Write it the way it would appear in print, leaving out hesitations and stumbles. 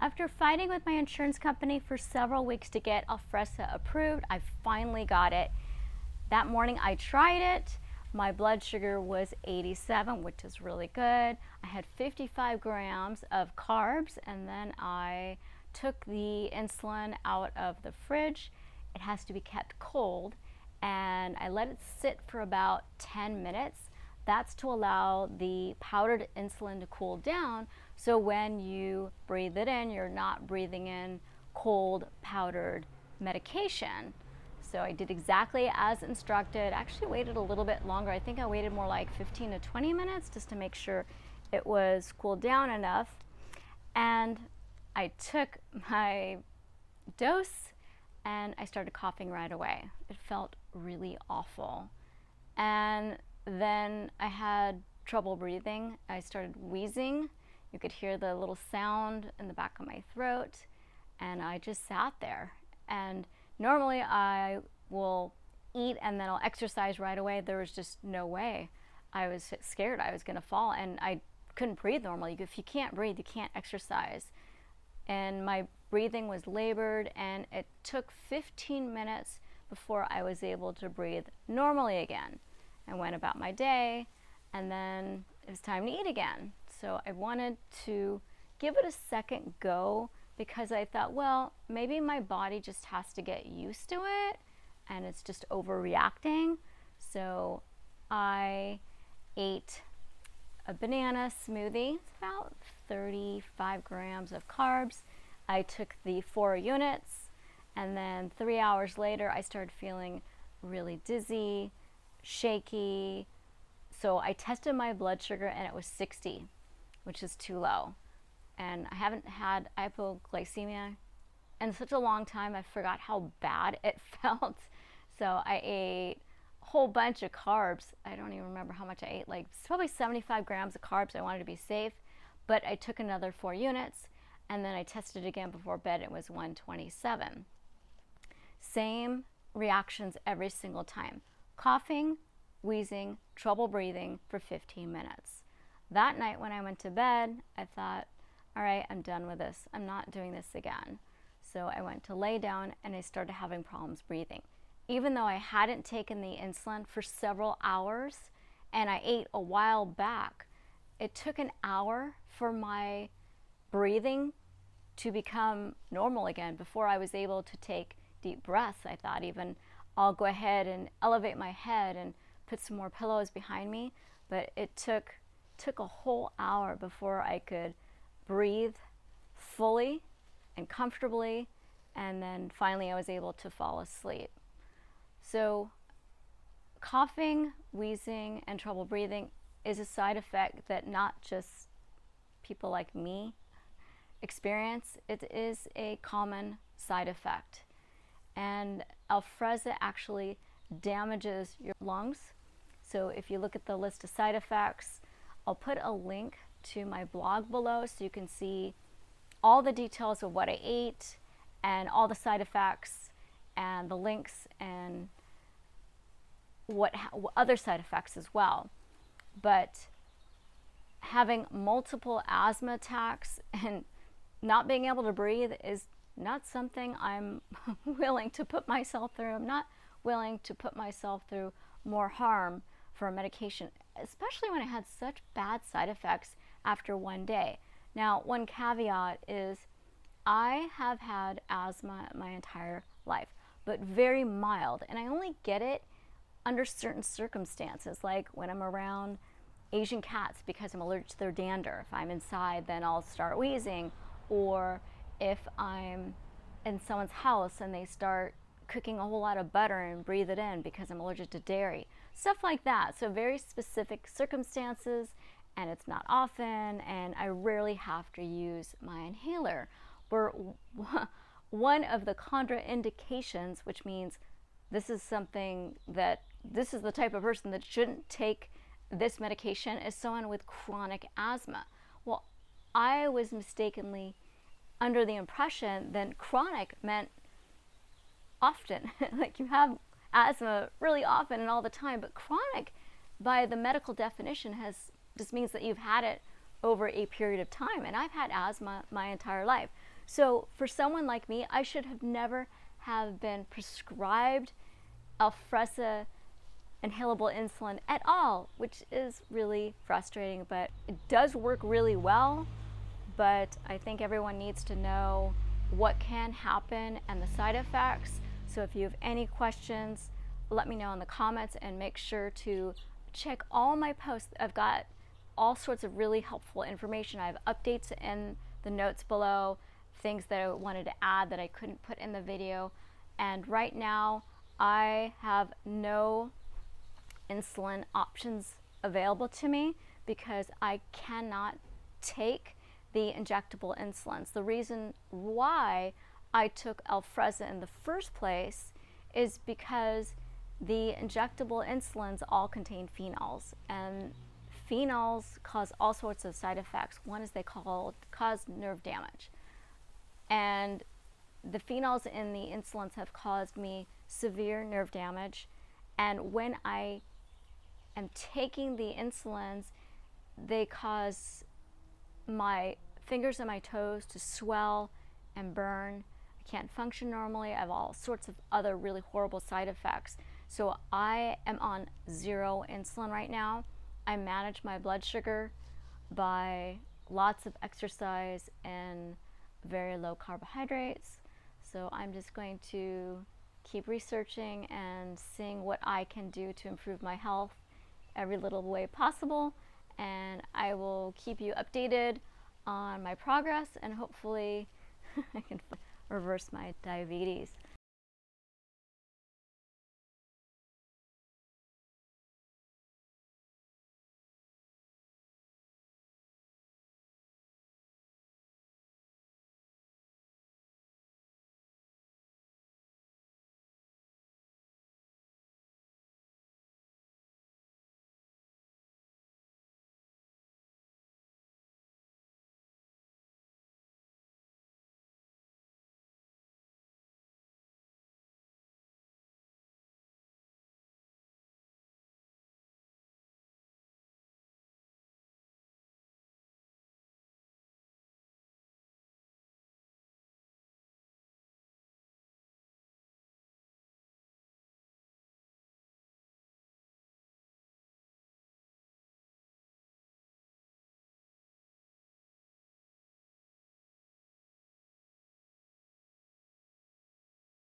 After fighting with my insurance company for several weeks to get Afrezza approved, I finally got it. That morning I tried it. My blood sugar was 87, which is really good. I had 55 grams of carbs, and then I took the insulin out of the fridge. It has to be kept cold, and I let it sit for about 10 minutes. That's to allow the powdered insulin to cool down, so when you breathe it in, you're not breathing in cold powdered medication. So I did exactly as instructed. Actually waited a little bit longer. I think I waited more like 15 to 20 minutes just to make sure it was cooled down enough. And I took my dose and I started coughing right away. It felt really awful. And then I had trouble breathing. I started wheezing. You could hear the little sound in the back of my throat, and I just sat there. And normally I will eat and then I'll exercise right away. There was just no way. I was scared I was gonna fall, and I couldn't breathe normally. If you can't breathe, you can't exercise. And my breathing was labored, and it took 15 minutes before I was able to breathe normally again. I went about my day, and then it was time to eat again. So I wanted to give it a second go because I thought, well, maybe my body just has to get used to it and it's just overreacting. So I ate a banana smoothie. It's about 35 grams of carbs. I took the 4 units, and then 3 hours later I started feeling really dizzy, shaky. So I tested my blood sugar and it was 60, which is too low. And I haven't had hypoglycemia in such a long time. I forgot how bad it felt. So I ate a whole bunch of carbs. I don't even remember how much I ate, like probably 75 grams of carbs. I wanted to be safe, but I took another 4 units, and then I tested again before bed. It was 127. Same reactions every single time. Coughing, wheezing, trouble breathing for 15 minutes. That night when I went to bed, I thought, all right, I'm done with this. I'm not doing this again. So I went to lay down and I started having problems breathing. Even though I hadn't taken the insulin for several hours and I ate a while back, it took an hour for my breathing to become normal again before I was able to take deep breaths. I thought even I'll go ahead and elevate my head and put some more pillows behind me, but it took a whole hour before I could breathe fully and comfortably, and then finally I was able to fall asleep. So coughing, wheezing, and trouble breathing is a side effect that not just people like me experience. It is a common side effect. And Afrezza actually damages your lungs. So if you look at the list of side effects, I'll put a link to my blog below so you can see all the details of what I ate and all the side effects and the links and what other side effects as well. But having multiple asthma attacks and not being able to breathe is not something I'm willing to put myself through. I'm not willing to put myself through more harm for a medication, especially when I had such bad side effects after one day. Now, one caveat is I have had asthma my entire life, but very mild, and I only get it under certain circumstances, like when I'm around Asian cats because I'm allergic to their dander. If I'm inside, then I'll start wheezing, or if I'm in someone's house and they start cooking a whole lot of butter and breathe it in because I'm allergic to dairy. Stuff like that. So very specific circumstances, and it's not often, and I rarely have to use my inhaler. Where one of the contraindications, which means this is something that this is the type of person that shouldn't take this medication, is someone with chronic asthma. Well, I was mistakenly under the impression that chronic meant often, like you have asthma really often and all the time, but chronic by the medical definition just means that you've had it over a period of time, and I've had asthma my entire life. So for someone like me, I should have never have been prescribed Afrezza inhalable insulin at all, which is really frustrating, but it does work really well. But I think everyone needs to know what can happen and the side effects. So if you have any questions, let me know in the comments, and make sure to check all my posts. I've got all sorts of really helpful information. I have updates in the notes below, things that I wanted to add that I couldn't put in the video. And right now I have no insulin options available to me because I cannot take the injectable insulins. The reason why I took Afrezza in the first place is because the injectable insulins all contain phenols, and phenols cause all sorts of side effects. One is they cause nerve damage, and the phenols in the insulins have caused me severe nerve damage. And when I am taking the insulins, they cause my fingers and my toes to swell and burn. I can't function normally. I have all sorts of other really horrible side effects. So I am on 0 insulin right now. I manage my blood sugar by lots of exercise and very low carbohydrates. So I'm just going to keep researching and seeing what I can do to improve my health every little way possible, and I will keep you updated on my progress, and hopefully I can reverse my diabetes.